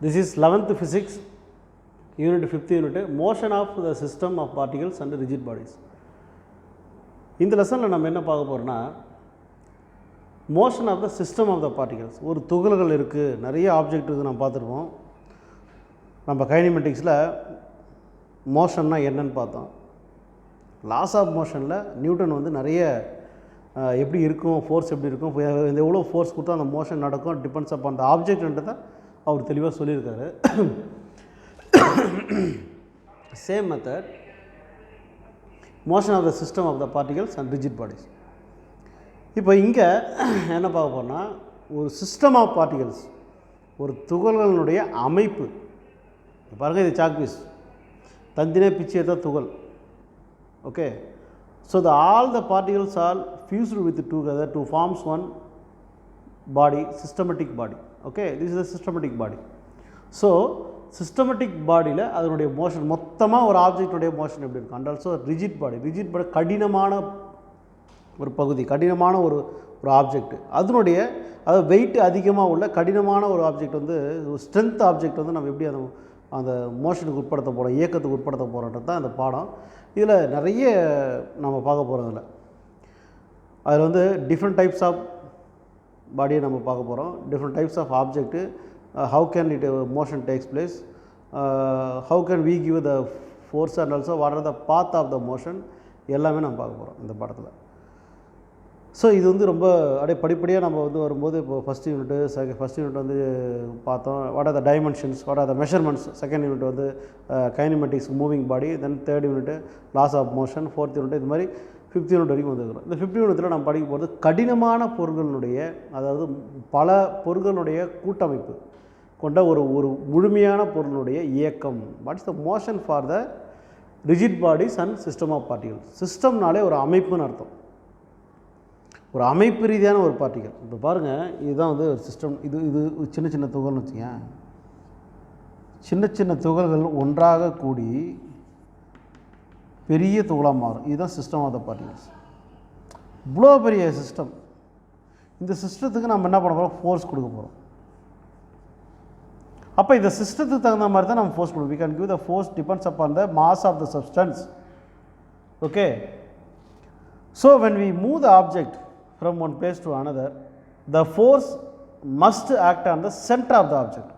This is 11th physics, unit 5th unit, motion of the system of particles and rigid bodies. இந்த லெசனில் நம்ம என்ன பார்க்க போகிறோம்னா motion of the system of the particles. ஒரு துகள்கள் இருக்குது, நிறைய ஆப்ஜெக்ட் இருக்குது, நம்ம பார்த்துருப்போம். நம்ம கைனமெட்டிக்ஸில் மோஷன்னா என்னன்னு பார்த்தோம். லாஸ் ஆஃப் மோஷனில் நியூட்டன் வந்து நிறைய எப்படி இருக்கும், ஃபோர்ஸ் எப்படி இருக்கும், எவ்வளோ ஃபோர்ஸ் கொடுத்தா அந்த மோஷன் நடக்கும், டிபெண்ட்ஸ் அப்பான் அந்த ஆப்ஜெக்ட்ன்றதை அவர் தெளிவாக சொல்லியிருக்காரு. Same method motion of the system of the particles and rigid bodies. இப்போ இங்கே என்ன பார்க்க போகிறோம்னா ஒரு சிஸ்டம் ஆஃப் பார்ட்டிகல்ஸ், ஒரு துகள்களினுடைய அமைப்பு. பாருங்கள், இது சாக் பீஸ், தந்தினே பிச்சு எடுத்த துகள். Okay, so all the particles are fused with together to forms one body, systematic body. Okay, this is a systematic body. So systematic bodyயில் அதனுடைய மோஷன் மொத்தமாக ஒரு ஆப்ஜெக்டுடைய மோஷன் எப்படி இருக்கும். And also rigid body, rigid body கடினமான ஒரு பகுதி, கடினமான ஒரு ஆப்ஜெக்ட், அதனுடைய அதாவது வெயிட் அதிகமாக உள்ள கடினமான ஒரு ஆப்ஜெக்ட் வந்து ஸ்ட்ரென்த் ஆப்ஜெக்ட் வந்து நம்ம எப்படி அந்த மோஷனுக்கு உட்படுத்த போகிறோம், இயக்கத்துக்கு உட்படுத்த போகிறோன்றது தான் இந்த பாடம். இதில் நிறைய நம்ம பார்க்க போகிறதில்ல. அதில் வந்து டிஃப்ரெண்ட் டைப்ஸ் ஆஃப் பாடியை நம்ம பார்க்க போகிறோம், different types of object, how can it motion takes place, how can we give the force and also what are the path of the motion, எல்லாமே நம்ம பார்க்க போகிறோம் இந்த பாடத்தில். ஸோ இது வந்து ரொம்ப அப்படியே படிப்படியாக நம்ம வந்து வரும்போது, இப்போ ஃபஸ்ட் யூனிட் வந்து பார்த்தோம் what are the dimensions, what are the measurements. Second unit வந்து kinematics, moving body. Then third unit laws of motion. Fourth unit இது மாதிரி 5th யூனிட் வரைக்கும் வந்துருக்கிறோம். இந்த 5th யூனிட்டில் நம்ம படிக்க போகிறது கடினமான பொருள்களுடைய, அதாவது பல பொருள்களுடைய கூட்டமைப்பு கொண்ட ஒரு முழுமையான பொருளுடைய இயக்கம். What is the motion for the rigid bodies and system of particles. சிஸ்டம்னாலே ஒரு அமைப்புன்னு அர்த்தம், ஒரு அமைப்பு ரீதியான ஒரு பார்ட்டிகல். இப்போ பாருங்கள், இதுதான் வந்து ஒரு சிஸ்டம். இது சின்ன சின்ன துகள்னு வச்சுங்க, சின்ன சின்ன துகள்கள் ஒன்றாக கூடி பெரிய துகளாக மாறும். இதுதான் சிஸ்டம் ஆஃப் த பார்ட்டிகல்ஸ். இவ்வளோ பெரிய சிஸ்டம். இந்த சிஸ்டத்துக்கு நம்ம என்ன பண்ண போகிறோம், ஃபோர்ஸ் கொடுக்க போகிறோம். அப்போ இந்த சிஸ்டத்துக்கு தகுந்த மாதிரி தான் நம்ம ஃபோர்ஸ் கொடுப்போம். We can give the force depends upon the mass of the substance. Okay, so when we move the object from one place to another, the force must act on the center of the object.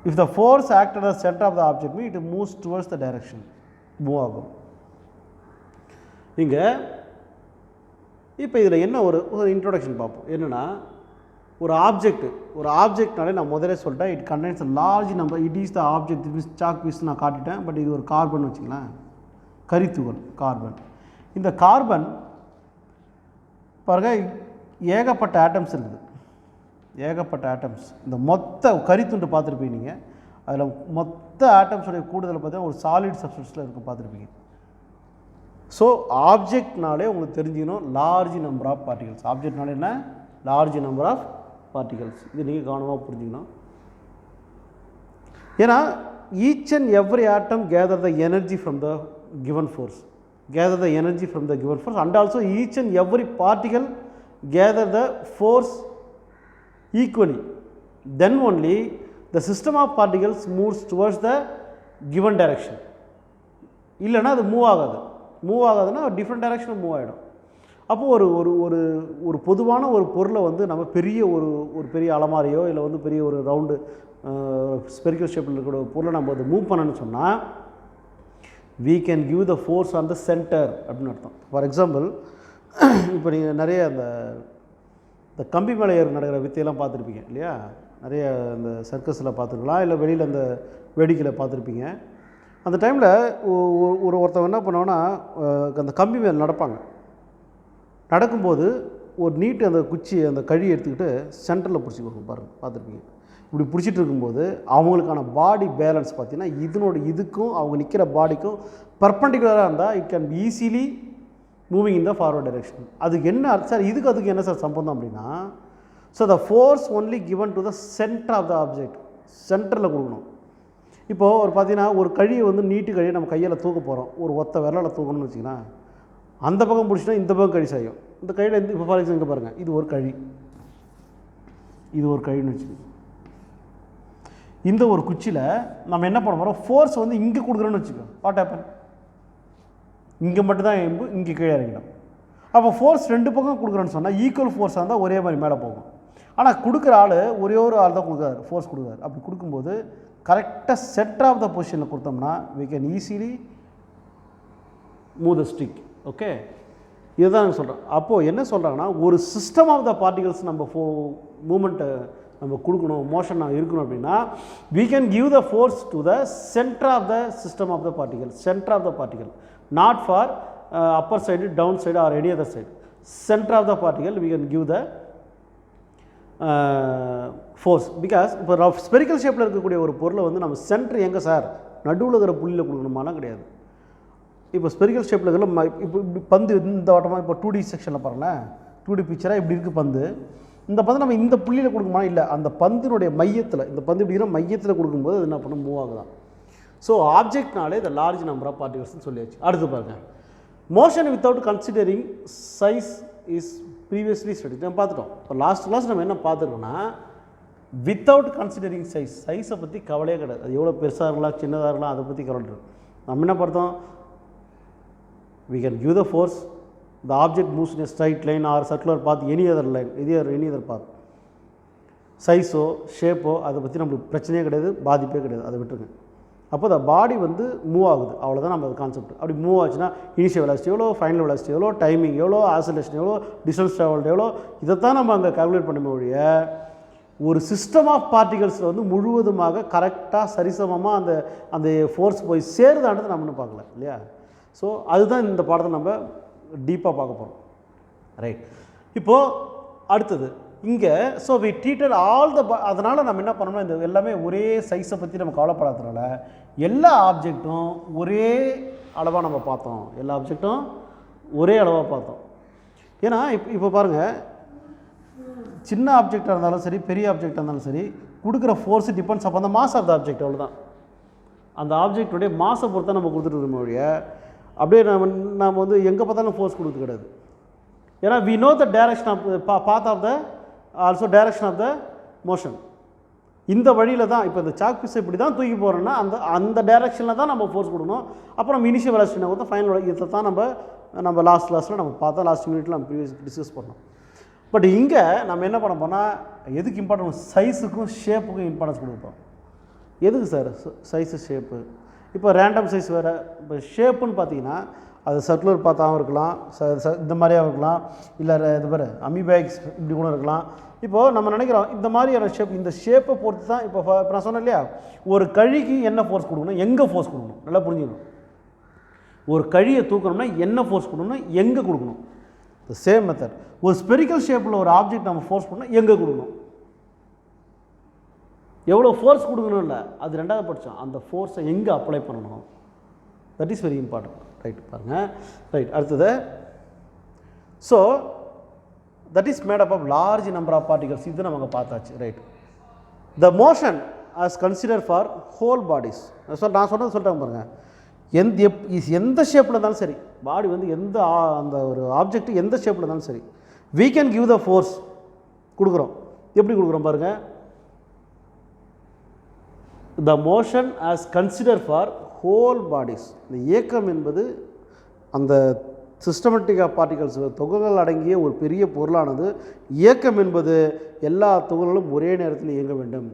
If the force acts on the center of the object, it moves towards the direction, move ஆகும். இங்கே இப்போ இதில் என்ன ஒரு introduction பார்ப்போம். என்னென்னா, ஒரு ஆப்ஜெக்ட்னாலே நான் முதலே சொல்லிட்டேன், it contains a large number, it is the object. இது சாக் பீஸ் நான் காட்டிட்டேன், பட் இது ஒரு கார்பன் வச்சுங்களேன், கரித்துகள் கார்பன். இந்த கார்பன் பாருங்கள், ஏகப்பட்ட ஆட்டம்ஸ் இருக்குது, ஏகப்பட்ட ஆட்டம்ஸ். இந்த மொத்த கரித்துண்டு பார்த்துருப்பீங்க நீங்கள், அதில் மொத்த ஆட்டம்ஸுடைய கூடுதலை பார்த்தீங்கன்னா ஒரு சாலிட் சப்ஸ்டன்ஸில் இருக்க பார்த்துருப்பீங்க. ஸோ ஆப்ஜெக்ட்னாலே உங்களுக்கு தெரிஞ்சுக்கணும் லார்ஜ் நம்பர் ஆஃப் பார்ட்டிகல்ஸ். ஆப்ஜெக்ட்னாலே என்ன, லார்ஜ் நம்பர் ஆஃப் பார்ட்டிகல்ஸ். இது நீங்கள் கவனமாக புரிஞ்சுக்கணும். ஏன்னா each and every atom gather the energy from the given force, gather the energy from the given force, and also each and every particle gather the force equally. Then only the system of particles moves towards the given direction. இல்லைன்னா அது move ஆகாதுன்னா different டைரக்ஷனில் move ஆகிடும். அப்போது ஒரு பொதுவான ஒரு பொருளை வந்து நம்ம பெரிய ஒரு பெரிய அலமாரியோ இல்லை வந்து பெரிய ஒரு ரவுண்டு ஸ்பெரிக்கல் ஷேப்பில் இருக்கிற ஒரு பொருளை நம்ம வந்து மூவ் பண்ணணும்னு சொன்னால் we can give the force on the center அப்படின்னு அர்த்தம். ஃபார் எக்ஸாம்பிள், இப்போ நீங்கள் நிறைய இந்த கம்பி மேலே ஏறு நடக்கிற வித்தையெல்லாம் பார்த்துருப்பீங்க இல்லையா, நிறைய இந்த சர்க்கஸில் பார்த்துருக்கலாம், இல்லை வெளியில் அந்த வேடிக்கையில் பார்த்துருப்பீங்க. அந்த டைமில் ஒருத்தவங்க என்ன பண்ணுவாங்கன்னா, அந்த கம்பி மேலே நடக்கும்போது ஒரு நீட்டு அந்த குச்சி அந்த கழி எடுத்துக்கிட்டு சென்டரில் பிடிச்சிக்கோங்க. பார்த்துருப்பீங்க. இப்படி பிடிச்சிட்டு இருக்கும்போது அவங்களுக்கான பாடி பேலன்ஸ் பார்த்திங்கன்னா இதுக்கும் அவங்க நிற்கிற பாடிக்கும் பர்பண்டிகுலராக இருந்தால் it can easily moving in the forward direction. அதுக்கு என்ன சார், அதுக்கு என்ன சார் சம்பந்தம் அப்படின்னா, so the force only given to the centre of the object, சென்டரில் கொடுக்கணும். இப்போது ஒரு பார்த்தீங்கன்னா ஒரு கழியை வந்து நீட்டு கழியை நம்ம கையில் தூக்க போகிறோம், ஒரு ஒத்த விரலில் தூக்கணும்னு வச்சிங்கன்னா அந்த பக்கம் பிடிச்சினா இந்த பக்கம் கழி செய்யும். இந்த கையில் இப்போ ஃபார் எக்ஸாம்பிள் இங்கே பாருங்கள், இது ஒரு கழின்னு வச்சுக்கோங்க. இந்த ஒரு குச்சியில் நம்ம என்ன பண்ண போகிறோம், ஃபோர்ஸ் வந்து இங்கே கொடுக்குறோன்னு வச்சுக்கோ, வாட் ஹேப்பன், இங்கே மட்டும்தான் எம்பு, இங்கே கீழே இறங்கிடும். அப்போ ஃபோர்ஸ் ரெண்டு பக்கம் கொடுக்குறோன்னு சொன்னால் ஈக்குவல் ஃபோர்ஸாக இருந்தால் ஒரே மாதிரி மேலே போகும். ஆனால் கொடுக்குற ஆள் ஒரே ஒரு ஆள் தான் கொடுக்குறாரு, ஃபோர்ஸ் கொடுக்குறாரு. அப்படி கொடுக்கும்போது கரெக்டாக சென்டர் ஆஃப் த பொசிஷனில் கொடுத்தோம்னா we can easily move the stick. Okay, இதுதான் நான் சொல்கிறேன். அப்போது என்ன சொல்கிறாங்கன்னா, ஒரு சிஸ்டம் ஆஃப் த பார்ட்டிகல்ஸ் நம்ம மூமெண்ட்டை நம்ம கொடுக்கணும், மோஷன் இருக்கணும் அப்படின்னா we can give the force to the center of the system of the particle, center of the particle, not for upper side, down side or any other side. Center of the particle we can give the force. Because இப்போ spherical ஷேப்பில் இருக்கக்கூடிய ஒரு பொருளை வந்து நம்ம centre எங்கே sir, நடுவில் இருக்கிற புள்ளியில் கொடுக்கணுமாலாம் கிடையாது. இப்போ ஸ்பெரிக்கல் ஷேப்பில் இருக்கிற இப்போ இப்படி பந்து இந்த வட்டமாக இப்போ 2D செக்ஷனில் பாருங்களேன், 2D பிக்சராக இப்படி இருக்குது பந்து. இந்த பந்து நம்ம இந்த புள்ளியில் கொடுக்குமா, இல்லை அந்த பந்தினுடைய மையத்தில், இந்த பந்து இப்படிங்கிற மையத்தில் கொடுக்கும்போது அது என்ன பண்ணும், மூவ் ஆகுதான். ஸோ ஆப்ஜெக்ட்னாலே த லார்ஜ் நம்பர் ஆஃப் பார்ட்டிகல்ஸ்னு சொல்லியாச்சு. அடுத்து பாருங்கள், motion without considering size is previously study. நம்ம பார்த்துட்டோம். இப்போ லாஸ்ட் கிளாஸ் நம்ம என்ன பார்த்துருக்கோம்னா, வித்தவுட் கன்சிடரிங் சைஸை பற்றி கவலையே கிடையாது. அது எவ்வளோ பெருசாக இருக்கலாம் சின்னதாக இருக்கலாம் அதை பற்றி கவலை. நம்ம என்ன பார்த்தோம், we can give the force, the object moves in a straight line or circular path, any other line, any other path. சைஸோ ஷேப்போ அதை பற்றி நம்மளுக்கு பிரச்சனையே கிடையாது, பாதிப்பே கிடையாது, அதை விட்டுருங்க. அப்போ அந்த பாடி வந்து மூவ் ஆகுது, அவ்வளோதான் நம்ம கான்செப்ட். அப்படி மூவ் ஆச்சுன்னா இனிஷியல் வெலாசிட்டி எவ்வளோ, ஃபைனல் வெலாசிட்டி எவ்வளோ, டைமிங் எவ்வளோ, ஆசோலேஷன் எவ்வளோ, டிஸ்டன்ஸ் ட்ராவல்டு எவ்வளோ, இதைத்தான் நம்ம அங்கே கால்குலேட் பண்ண ஒழிய ஒரு சிஸ்டம் ஆஃப் பார்ட்டிகல்ஸில் வந்து முழுவதுமாக கரெக்டாக சரிசமமாக அந்த அந்த ஃபோர்ஸ் போய் சேருதான்றது நம்ம இன்னும் பார்க்கல இல்லையா. ஸோ அதுதான் இந்த பாடத்தை நம்ம டீப்பாக பார்க்க போகிறோம். ரைட், இப்போது அடுத்தது இங்கே so we treated all the அதனால் நம்ம என்ன பண்ணோம்னா, இந்த எல்லாமே ஒரே சைஸை பற்றி நம்ம கவலைப்படாததுனால எல்லா ஆப்ஜெக்ட்டும் ஒரே அளவாக நம்ம பார்த்தோம், எல்லா ஆப்ஜெக்ட்டும் ஒரே அளவாக பார்த்தோம். ஏன்னா இப்போ பாருங்கள், சின்ன ஆப்ஜெக்டாக இருந்தாலும் சரி பெரிய ஆப்ஜெக்டாக இருந்தாலும் சரி கொடுக்குற ஃபோர்ஸ் டிபெண்ட்ஸ் அப்போ அந்த மாஸ் ஆஃப் த ஆப்ஜெக்ட், அவ்வளோதான். அந்த ஆப்ஜெக்டுடைய மாஸை பொறுத்தா நம்ம கொடுத்துட்டு இருக்கோம் ஒழிய அப்படியே நம்ம வந்து எங்கே பார்த்தாலும் ஃபோர்ஸ் கொடுக்க கிடையாது. ஏன்னா we know the direction of path of the also direction of the motion. இந்த வழியில் தான் இப்போ இந்த சாக் பீஸ் இப்படி தான் தூக்கி போகிறோன்னா அந்த டைரக்ஷனில் தான் நம்ம ஃபோர்ஸ் கொடுக்கணும். அப்புறம் இனிஷியல் வெலாசிட்டி கொடுத்தா ஃபைனல் இதை தான் நம்ம லாஸ்ட் கிளாஸில் நம்ம பார்த்தா, லாஸ்ட் யூனிட்டில் நம்ம ப்ரீவியஸ் டிஸ்கஸ் பண்ணோம். பட் இங்கே நம்ம என்ன பண்ண போனால், எதுக்கு இம்பார்ட்டன்ஸ், சைஸுக்கும் ஷேப்புக்கும் இம்பார்ட்டன்ஸ் கொடுப்போம். எதுக்கு சார் சைஸு ஷேப்பு? இப்போ ரேண்டம் சைஸ் வேறு. இப்போ ஷேப்புன்னு பார்த்தீங்கன்னா அது சர்க்குலர் பார்த்தாகவும் இருக்கலாம், இந்த மாதிரியாக இருக்கலாம், இல்லை இது பேர் அமீபாக்ஸ் இப்படி கூட இருக்கலாம். இப்போது நம்ம நினைக்கிறோம் இந்த மாதிரியான ஷேப், இந்த ஷேப்பை பொறுத்து தான் இப்போ நான் சொன்னேன் இல்லையா, ஒரு கழிக்கு என்ன ஃபோர்ஸ் கொடுக்கணும், எங்கே ஃபோர்ஸ் கொடுக்கணும், நல்லா புரிஞ்சுக்கணும். ஒரு கழியை தூக்கணும்னா என்ன ஃபோர்ஸ் கொடுக்கணும்னா எங்கே கொடுக்கணும். த சேம் மெத்தட் ஒரு ஸ்பெரிக்கல் ஷேப்பில் ஒரு ஆப்ஜெக்ட் நம்ம ஃபோர்ஸ் பண்ணால் எங்கே கொடுக்கணும், எவ்வளோ ஃபோர்ஸ் கொடுக்கணும் இல்லை, அது ரெண்டாவது பட்சம் அந்த ஃபோர்ஸை எங்கே அப்ளை பண்ணணும், that is very important. Right, பாருங்கள். ரைட், அடுத்தது so that is made up of large number of particles. இது நம்ம அங்கே பார்த்தாச்சு. Right, the motion as consider for whole bodies. நான் சொன்னது சொல்லிட்டாங்க பாருங்கள், எந்த ஷேப்பில் இருந்தாலும் சரி, பாடி வந்து அந்த ஒரு ஆப்ஜெக்ட் எந்த ஷேப்பில் இருந்தாலும் சரி, we can give the force கொடுக்குறோம். எப்படி கொடுக்குறோம் பாருங்கள், the motion as considered for whole bodies. இந்த இயக்கம் என்பது அந்த சிஸ்டமேட்டிக் ஆஃப் பார்ட்டிகல்ஸ் துகள்கள் அடங்கிய ஒரு பெரிய பொருளானது, இயக்கம் என்பது எல்லா துகள்களும் ஒரே நேரத்தில் இயங்க வேண்டும்.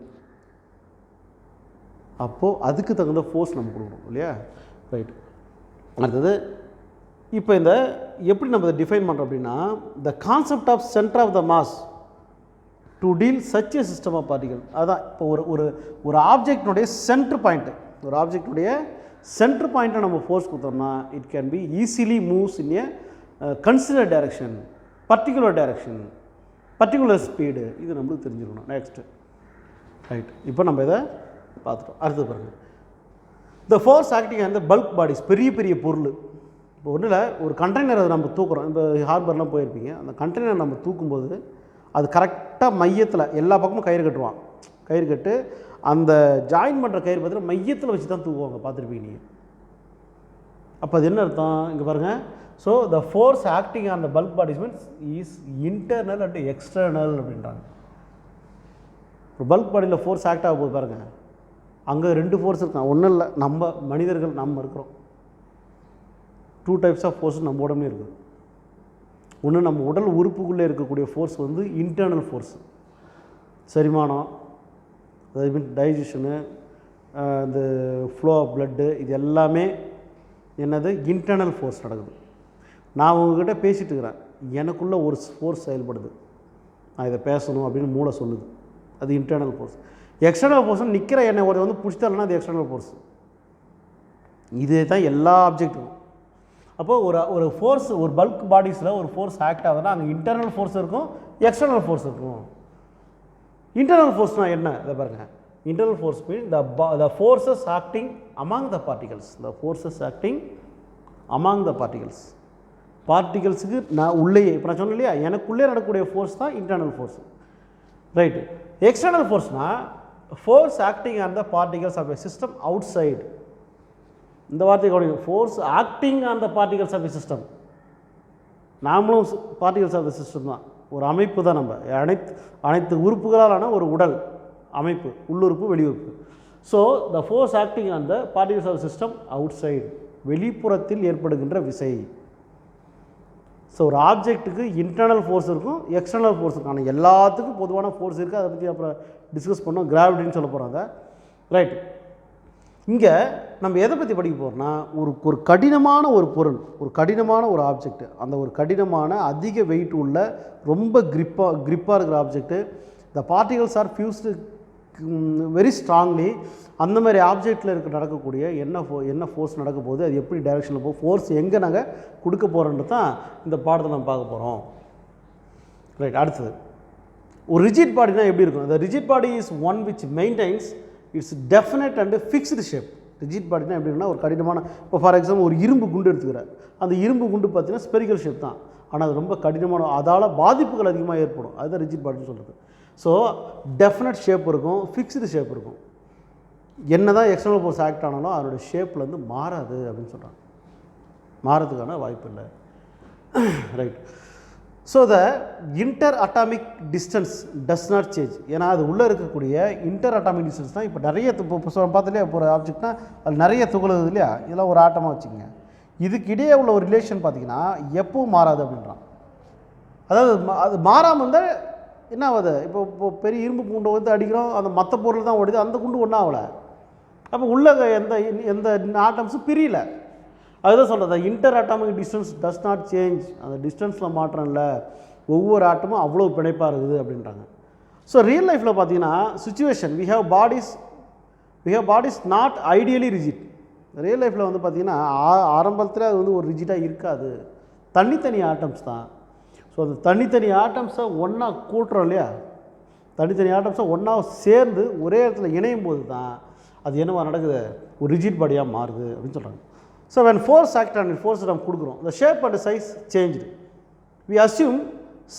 அப்போது அதுக்கு தகுந்த ஃபோர்ஸ் நம்ம கொடுக்கணும் இல்லையா. ரைட், அடுத்தது இப்போ இந்த எப்படி நம்ம இதை டிஃபைன் பண்ணுறோம் அப்படின்னா, the concept of centre of the mass to deal such a system of particle. அதுதான் இப்போ ஒரு ஆப்ஜெக்டினுடைய சென்டர் பாயிண்ட்டு, ஒரு ஆப்ஜெக்டுடைய சென்டர் பாயிண்ட்டை நம்ம ஃபோர்ஸ் கொடுத்தோம்னா it can be easily moves in A consider direction, particular direction, particular speed. இது நம்மளுக்கு தெரிஞ்சுக்கணும். நெக்ஸ்ட்டு ரைட், இப்போ நம்ம இதை பார்த்துட்டோம். அடுத்து பாருங்கள், த force acting on the bulk bodies. பெரிய பெரிய பொருள், இப்போ ஒன்றில் ஒரு கண்டெய்னரை நம்ம தூக்குறோம். இப்போ ஹார்பர்லாம் போயிருப்பீங்க, அந்த கண்டெய்னர் நம்ம தூக்கும்போது அது கரெக்டாக மையத்தில் எல்லா பக்கமும் கயிறு கட்டுவான். கயிறு கட்டு அந்த ஜாயின் பண்ணுற கயிறு பார்த்தீங்கன்னா மையத்தில் வச்சு தான் தூக்குவாங்க, பார்த்துருப்பீங்க நீங்கள். அப்போ அது என்ன அர்த்தம் இங்கே பாருங்கள், so the force acting on the bulk bodies means is internal and external அப்படின்றாங்க. ஒரு பல்க் பாடியில் ஃபோர்ஸ் ஆக்ட் ஆக போது பாருங்கள், அங்கே 2 ஃபோர்ஸ் இருக்கான். ஒன்றும் இல்லை, நம்ம மனிதர்கள் நம்ம இருக்கிறோம். 2 டைப்ஸ் ஆஃப் ஃபோர்ஸ் நம்ம உடம்புல இருக்குது. ஒன்று நம்ம உடல் உறுப்புக்குள்ளே இருக்கக்கூடிய ஃபோர்ஸ் வந்து இன்டர்னல் ஃபோர்ஸ், செரிமானம், அது மீன் டைஜஷனு, இந்த ஃப்ளோ ஆஃப் பிளட்டு, இது எல்லாமே என்னது இன்டர்னல் ஃபோர்ஸ் நடக்குது. நான் உங்ககிட்ட பேசிகிட்டு இருக்கிறேன், எனக்குள்ளே ஒரு ஃபோர்ஸ் செயல்படுது, நான் இதை பேசணும் அப்படின்னு மூளை சொல்லுது, அது இன்டர்னல் ஃபோர்ஸ். எக்ஸ்டர்னல் ஃபோர்ஸ் நிற்கிற என்னை ஒரு வந்து பிடிச்சாலன்னா அது எக்ஸ்டர்னல் ஃபோர்ஸ். இதே தான் எல்லா ஆப்ஜெக்டும். அப்போது ஒரு ஃபோர்ஸ், ஒரு பல்க் பாடிஸில் ஒரு ஃபோர்ஸ் ஆக்ட் ஆகுதுன்னா அங்கே இன்டர்னல் ஃபோர்ஸ் இருக்கும், எக்ஸ்டர்னல் ஃபோர்ஸ் இருக்கும். இன்டர்னல் ஃபோர்ஸ்னால் என்ன? இதை பாருங்கள். Internal force mean the forces acting among the particles. the forces acting among the particles. பார்ட்டிகல்ஸுக்கு நான் உள்ளேயே, இப்போ நான் சொன்னேன் இல்லையா, எனக்குள்ளே நடக்கக்கூடிய ஃபோர்ஸ் தான் இன்டர்னல் ஃபோர்ஸ். ரைட்டு. எக்ஸ்டர்னல் ஃபோர்ஸ்னால் force acting on the particles of a system outside. இந்த வார்த்தை கவனிங்க, force acting on the particles of a system. நாமளும் பார்ட்டிகல்ஸ் ஆஃப் த சிஸ்டம் தான், ஒரு அமைப்பு தான். நம்ம அனைத்து உறுப்புகளாலான ஒரு உடல் அமைப்பு, உள்ளுறுப்பு வெளியுறுப்பு. So the force acting on the particles of system outside, வெளிப்புறத்தில் ஏற்படுகின்ற விசை. ஸோ ஒரு ஆப்ஜெக்ட்டுக்கு இன்டர்னல் ஃபோர்ஸ் இருக்கும், எக்ஸ்டர்னல் ஃபோர்ஸ் இருக்கும். ஆனால் எல்லாத்துக்கும் பொதுவான ஃபோர்ஸ் இருக்குது. அதை பற்றி அப்புறம் டிஸ்கஸ் பண்ணோம், கிராவிட்டின்னு சொல்ல போகிறோம் அதை. ரைட். இங்கே நம்ம எதை பற்றி படிக்க போகிறோம்னா, ஒரு கடினமான ஒரு பொருள், ஒரு கடினமான ஒரு ஆப்ஜெக்ட், அந்த ஒரு கடினமான அதிக வெயிட் உள்ள ரொம்ப கிரிப்பாக இருக்கிற ஆப்ஜெக்ட்டு, த particles R fused very strongly. அந்த மாதிரி ஆப்ஜெக்டில் நடக்கக்கூடிய என்ன ஃபோர்ஸ் நடக்க போகுது, அது எப்படி டைரெக்ஷனில் போகும், ஃபோர்ஸ் எங்கே நாங்கள் கொடுக்க போகிறோன்றது தான் இந்த பாடத்தை நம்ம பார்க்க போகிறோம். ரைட். அடுத்தது, ஒரு ரிஜிட் பாடினா எப்படி இருக்கும்? the rigid body is one which maintains its definite and fixed shape. Rigid பாடினா எப்படி இருக்குன்னா, ஒரு கடினமான, இப்போ ஃபார் எக்ஸாம்பிள் ஒரு இரும்பு குண்டு எடுத்துக்கிறேன். அந்த இரும்பு குண்டு பார்த்தீங்கன்னா ஸ்பெரிக்கல் ஷேப் தான், ஆனால் அது ரொம்ப கடினமான, அதால் பாதிப்புகள் அதிகமாக ஏற்படும். அதுதான் ரிஜிட் பாடின்னு சொல்கிறது. ஸோ டெஃபினட் ஷேப் இருக்கும், ஃபிக்ஸ்டு ஷேப் இருக்கும். என்ன தான் எக்ஸ்டர்னல் ஃபோர்ஸ் ஆக்ட் ஆனாலும் அதனுடைய ஷேப்லேருந்து மாறாது அப்படின்னு சொல்கிறாங்க. மாறதுக்கான வாய்ப்பு இல்லை. Right. So the inter atomic distance does not change. ஏன்னா அது உள்ளே இருக்கக்கூடிய இன்டர் அட்டாமிக் டிஸ்டன்ஸ் தான். இப்போ நிறைய இப்போ பார்த்துலையா, இப்போ ஒரு ஆப்ஜெக்ட்னா அது நிறைய துகளுது இல்லையா, இதெல்லாம் ஒரு ஆட்டமாக வச்சுக்கோங்க. இதுக்கு இடையே உள்ள ஒரு ரிலேஷன் பார்த்திங்கன்னா எப்பவும் மாறாது அப்படின்றான். அதாவது அது மாறாமல் இருந்தால் என்ன ஆகுது? இப்போ பெரிய இரும்பு குண்டை வந்து அடிக்கிறோம், அந்த மற்ற பொருள் தான் ஓடுது, அந்த குண்டு ஒன்றும் ஆகலை. அப்போ உள்ள எந்த ஆட்டம்ஸும் பிரியல. அதுதான் சொல்கிறது, inter atomic distance does not change. அந்த டிஸ்டன்ஸில் மாற்றம் இல்லை, ஒவ்வொரு ஆட்டமும் அவ்வளோ பிணைப்பாக இருக்குது அப்படின்றாங்க. ஸோ ரியல் லைஃப்பில் பார்த்தீங்கன்னா situation, we have bodies not ideally rigid. Real லைஃப்பில் வந்து பார்த்திங்கன்னா ஆரம்பத்தில் அது வந்து ஒரு ரிஜிட்டாக இருக்காது, தனித்தனி ஆட்டம்ஸ் தான். ஸோ அந்த தனித்தனி ஆட்டம்ஸை ஒன்றா கூட்டுறோம் இல்லையா, தனித்தனி ஆட்டம்ஸை ஒன்றா சேர்ந்து ஒரே இடத்துல இணையும் போது தான் அது என்னவா நடக்குது, ஒரு ரிஜிட் பாடியாக மாறுது அப்படின்னு சொல்கிறாங்க. So when force act on it, force நம்ம கொடுக்குறோம், the shape and size changed. we assume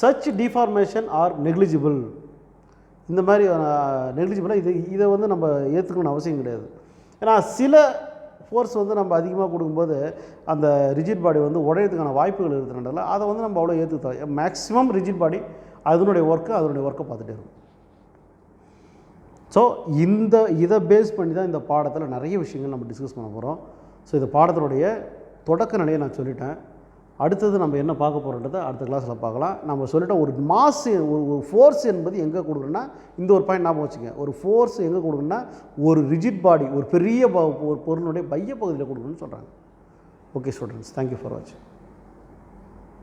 such deformation are negligible. இந்த மாதிரி நெக்லிஜிபிளாக இதை வந்து நம்ம ஏற்றுக்கணும்னு அவசியம் கிடையாது. ஏன்னா சில ஃபோர்ஸ் வந்து நம்ம அதிகமாக கொடுக்கும்போது அந்த ரிஜிட் பாடி வந்து உடையறதுக்கான வாய்ப்புகள் இருக்கிறதுனால அதை வந்து நம்ம அவ்வளோ ஏற்றுக்கிறோம். மேக்ஸிமம் ரிஜிட் பாடி அதனுடைய ஒர்க்கை பார்த்துட்டே இருக்கும். ஸோ இதை பேஸ் பண்ணி தான் இந்த பாடத்தில் நிறைய விஷயங்கள் நம்ம டிஸ்கஸ் பண்ண போகிறோம். ஸோ இந்த பாடத்தினுடைய தொடக்க நிலையை நான் சொல்லிட்டேன். அடுத்தது நம்ம என்ன பார்க்க போகிறோன்றதை அடுத்த கிளாஸில் பார்க்கலாம். நம்ம சொல்லிட்டோம், ஒரு மாஸ், ஒரு ஃபோர்ஸ் என்பது எங்கே கொடுக்குறோன்னா, இந்த ஒரு பாயிண்ட் ஞாபகம் வச்சுங்க, ஒரு ஃபோர்ஸ் எங்கே கொடுக்குறோன்னா ஒரு ரிஜிட் பாடி, ஒரு பெரிய ஒரு பொருளுடைய மைய பகுதியில் கொடுக்கணும்னு சொல்கிறாங்க. ஓகே ஸ்டூடெண்ட்ஸ், தேங்க்யூ ஃபார் வாட்சிங்.